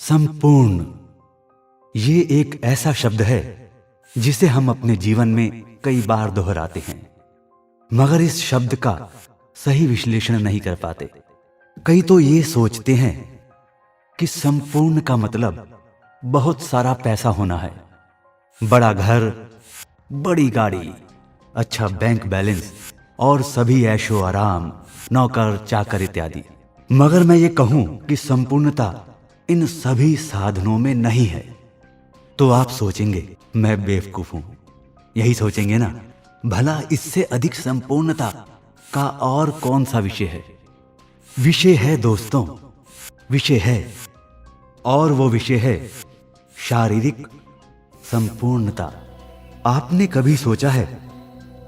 संपूर्ण ये एक ऐसा शब्द है जिसे हम अपने जीवन में कई बार दोहराते हैं, मगर इस शब्द का सही विश्लेषण नहीं कर पाते। कई तो ये सोचते हैं कि संपूर्ण का मतलब बहुत सारा पैसा होना है, बड़ा घर, बड़ी गाड़ी, अच्छा बैंक बैलेंस और सभी ऐशो आराम, नौकर चाकर इत्यादि। मगर मैं ये कहूं कि संपूर्णता इन सभी साधनों में नहीं है तो आप सोचेंगे मैं बेवकूफ हूं, यही सोचेंगे ना। भला इससे अधिक संपूर्णता का और कौन सा विषय है? विषय है दोस्तों, विषय है, और वो विषय है शारीरिक संपूर्णता। आपने कभी सोचा है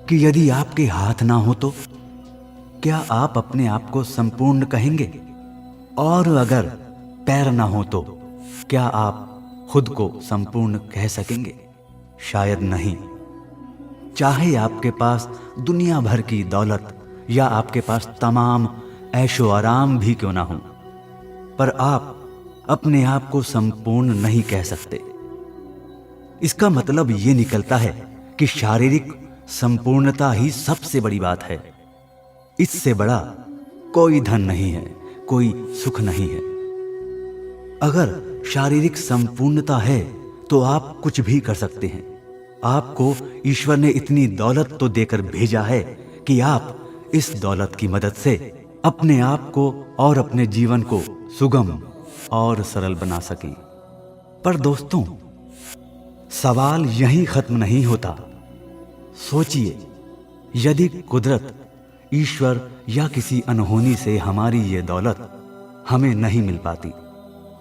कि यदि आपके हाथ ना हो तो क्या आप अपने आप को संपूर्ण कहेंगे? और अगर पैर ना हो तो क्या आप खुद को संपूर्ण कह सकेंगे? शायद नहीं। चाहे आपके पास दुनिया भर की दौलत या आपके पास तमाम ऐशो आराम भी क्यों ना हो, पर आप अपने आप को संपूर्ण नहीं कह सकते। इसका मतलब ये निकलता है कि शारीरिक संपूर्णता ही सबसे बड़ी बात है। इससे बड़ा कोई धन नहीं है, कोई सुख नहीं है। अगर शारीरिक संपूर्णता है तो आप कुछ भी कर सकते हैं। आपको ईश्वर ने इतनी दौलत तो देकर भेजा है कि आप इस दौलत की मदद से अपने आप को और अपने जीवन को सुगम और सरल बना सकें। पर दोस्तों, सवाल यहीं खत्म नहीं होता। सोचिए, यदि कुदरत, ईश्वर या किसी अनहोनी से हमारी ये दौलत हमें नहीं मिल पाती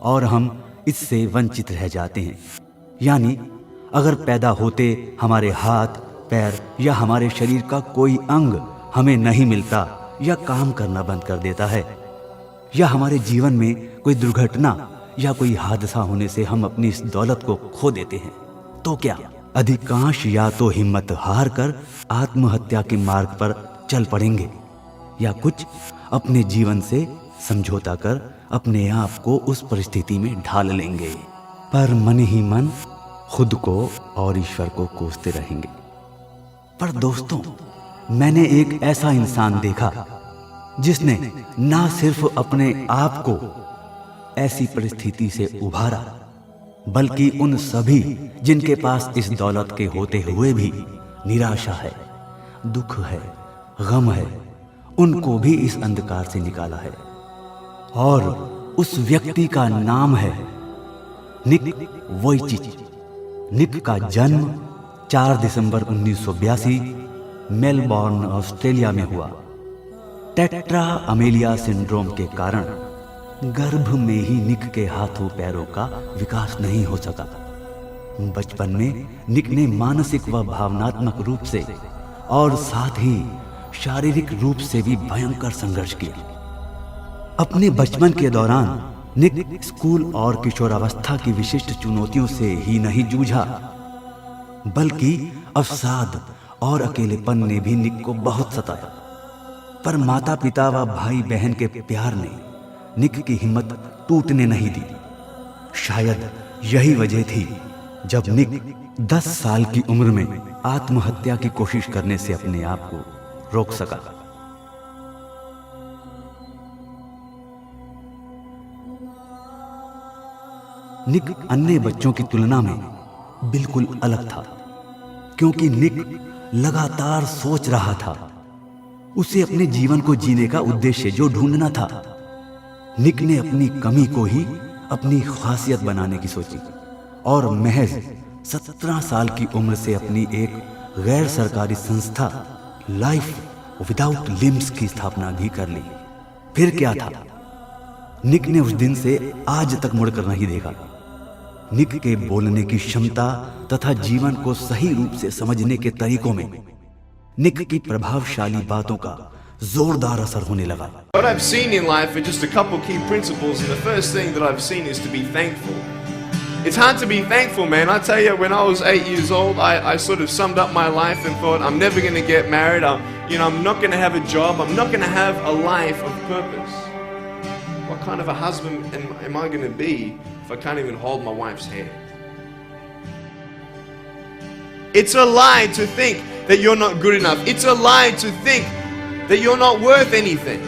और हम इससे वंचित रह जाते हैं, यानी अगर पैदा होते हमारे हाथ, पैर या हमारे शरीर का कोई अंग हमें नहीं मिलता या काम करना बंद कर देता है, या हमारे जीवन में कोई दुर्घटना या कोई हादसा होने से हम अपनी इस दौलत को खो देते हैं, तो क्या अधिकांश या तो हिम्मत हार कर आत्महत्या के मार्ग पर चल पड़ेंगे, या कुछ अपने जीवन से समझौता कर अपने आप को उस परिस्थिति में ढाल लेंगे, पर मन ही मन खुद को और ईश्वर को कोसते रहेंगे। पर दोस्तों, मैंने एक ऐसा इंसान देखा जिसने ना सिर्फ अपने आप को ऐसी परिस्थिति से उभारा, बल्कि उन सभी जिनके पास इस दौलत के होते हुए भी निराशा है, दुख है, गम है, उनको भी इस अंधकार से निकाला है। और उस व्यक्ति का नाम है निक वोइचिच। निक का जन्म 4 दिसंबर 1982 मेलबॉर्न, ऑस्ट्रेलिया में हुआ। टेट्रा अमेलिया सिंड्रोम के कारण गर्भ में ही निक के हाथों पैरों का विकास नहीं हो सका। बचपन में निक ने मानसिक व भावनात्मक रूप से और साथ ही शारीरिक रूप से भी भयंकर संघर्ष किया। अपने बचपन के दौरान निक स्कूल और किशोरावस्था की विशिष्ट चुनौतियों से ही नहीं जूझा, बल्कि अवसाद और अकेलेपन ने भी निक को बहुत सताया। पर माता पिता व भाई बहन के प्यार ने निक की हिम्मत टूटने नहीं दी। शायद यही वजह थी जब निक 10 साल की उम्र में आत्महत्या की कोशिश करने से अपने आप को रोक सका। निक अन्य बच्चों की तुलना में बिल्कुल अलग था, क्योंकि निक लगातार सोच रहा था। उसे अपने जीवन को जीने का उद्देश्य जो ढूंढना था। निक ने अपनी कमी को ही अपनी खासियत बनाने की सोची और महज 17 साल की उम्र से अपनी एक गैर सरकारी संस्था लाइफ विदाउट लिम्स की स्थापना भी कर ली। फिर क्या था, निक ने उस दिन से आज तक मुड़कर नहीं देखा। निक के बोलने की क्षमता तथा जीवन को सही रूप से समझने के तरीकों में निक की प्रभावशाली बातों का जोरदार असर होने लगा। What I've seen in life are just a couple key principles, and the first thing that I've seen is to be thankful. It's hard to be thankful, man. I tell you, when I was 8 years old, I sort of summed up my life and thought, I'm never going to get married. I'm not going to have a job. I'm not going to have a life of purpose. What kind of a husband am I going to be if I can't even hold my wife's hand? It's a lie to think that you're not good enough. It's a lie to think that you're not worth anything.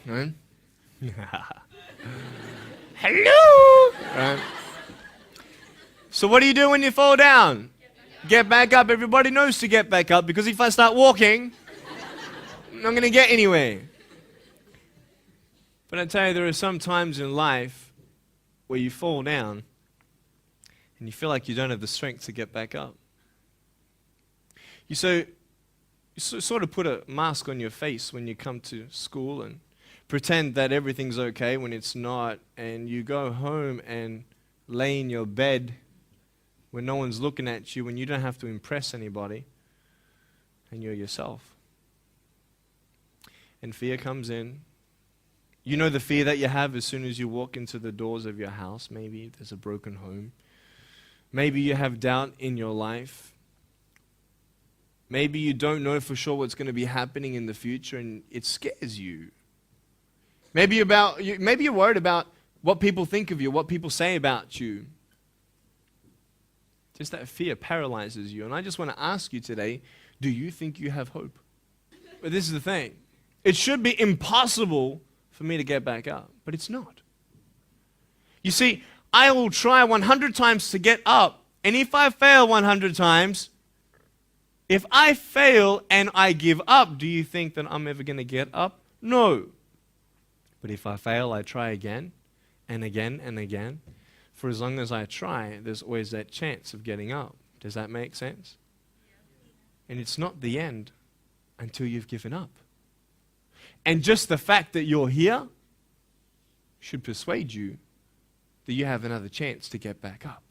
Right? Hello! Right? So what do you do when you fall down? Get back up. Everybody knows to get back up, because if I start walking, I'm not going to get anywhere. But I tell you, there are some times in life where you fall down and you feel like you don't have the strength to get back up. You sort of put a mask on your face when you come to school and pretend that everything's okay when it's not, and you go home and lay in your bed when no one's looking at you, when you don't have to impress anybody, and you're yourself. And fear comes in. You know the fear that you have as soon as you walk into the doors of your house. Maybe there's a broken home. Maybe you have doubt in your life. Maybe you don't know for sure what's going to be happening in the future, and it scares you. Maybe you're worried about what people think of you, what people say about you. Just that fear paralyzes you. And I just want to ask you today, do you think you have hope? But this is the thing. It should be impossible for me to get back up, but it's not. You see, I will try 100 times to get up, and if I fail 100 times, if I fail and I give up, do you think that I'm ever going to get up? No. But if I fail, I try again and again and again. For as long as I try, there's always that chance of getting up. Does that make sense? And it's not the end until you've given up. And just the fact that you're here should persuade you that you have another chance to get back up.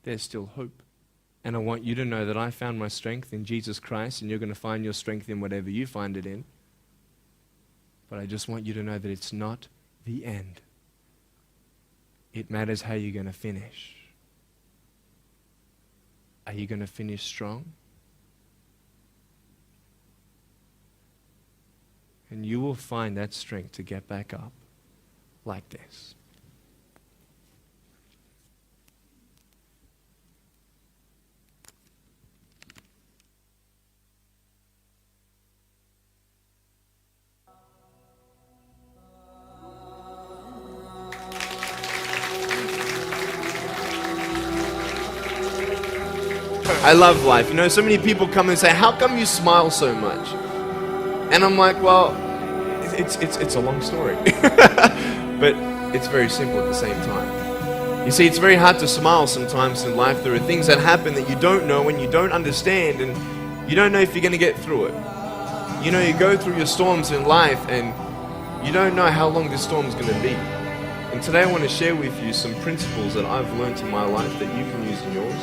There's still hope. And I want you to know that I found my strength in Jesus Christ, and you're going to find your strength in whatever you find it in. But I just want you to know that it's not the end. It matters how you're going to finish. Are you going to finish strong? And you will find that strength to get back up like this. I love life. You know, so many people come and say, how come you smile so much? And I'm like, well, it's a long story. But it's very simple at the same time. You see, it's very hard to smile sometimes in life. There are things that happen that you don't know and you don't understand, and you don't know if you're going to get through it. You know, you go through your storms in life and you don't know how long this storm's going to be. And today I want to share with you some principles that I've learned in my life that you can use in yours.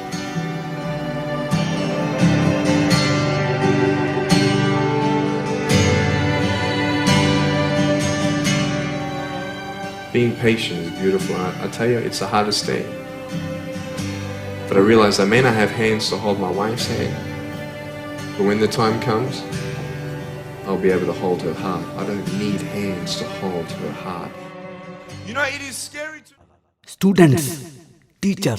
Being patient is beautiful. I tell you, it's the hardest thing. But I realize I may not have hands to hold my wife's hand, but when the time comes, I'll be able to hold her heart. I don't need hands to hold her heart. You know, it is scary to... students, teacher,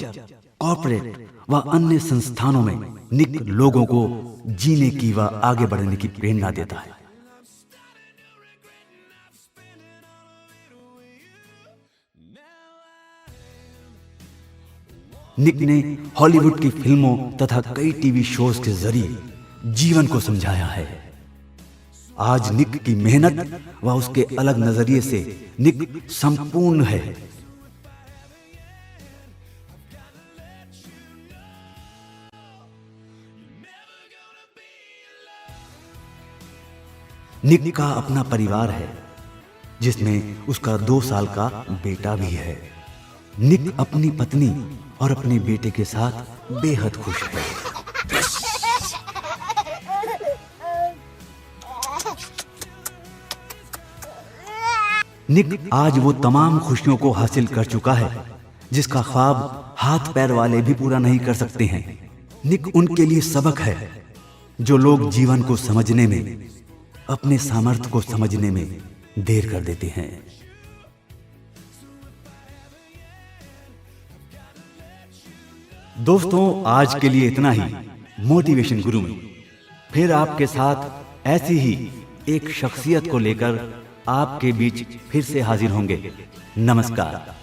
corporate व अन्य संस्थानों में निक लोगों को जीने की व आगे बढ़ने की प्रेरणा देता है। निक ने हॉलीवुड की फिल्मों तथा कई टीवी शोज के जरिए जीवन को समझाया है। आज निक की मेहनत व उसके अलग नजरिए से निक संपूर्ण है। निक का अपना परिवार है, जिसमें उसका 2 साल का बेटा भी है। निक अपनी पत्नी और अपने बेटे के साथ बेहद खुश है। निक आज वो तमाम खुशियों को हासिल कर चुका है जिसका ख्वाब हाथ पैर वाले भी पूरा नहीं कर सकते हैं। निक उनके लिए सबक है जो लोग जीवन को समझने में अपने सामर्थ्य को समझने में देर कर देते हैं। दोस्तों, आज के लिए इतना ही मोटिवेशन गुरु में। फिर आपके साथ ऐसी ही एक शख्सियत को लेकर आपके बीच फिर से हाजिर होंगे। नमस्कार।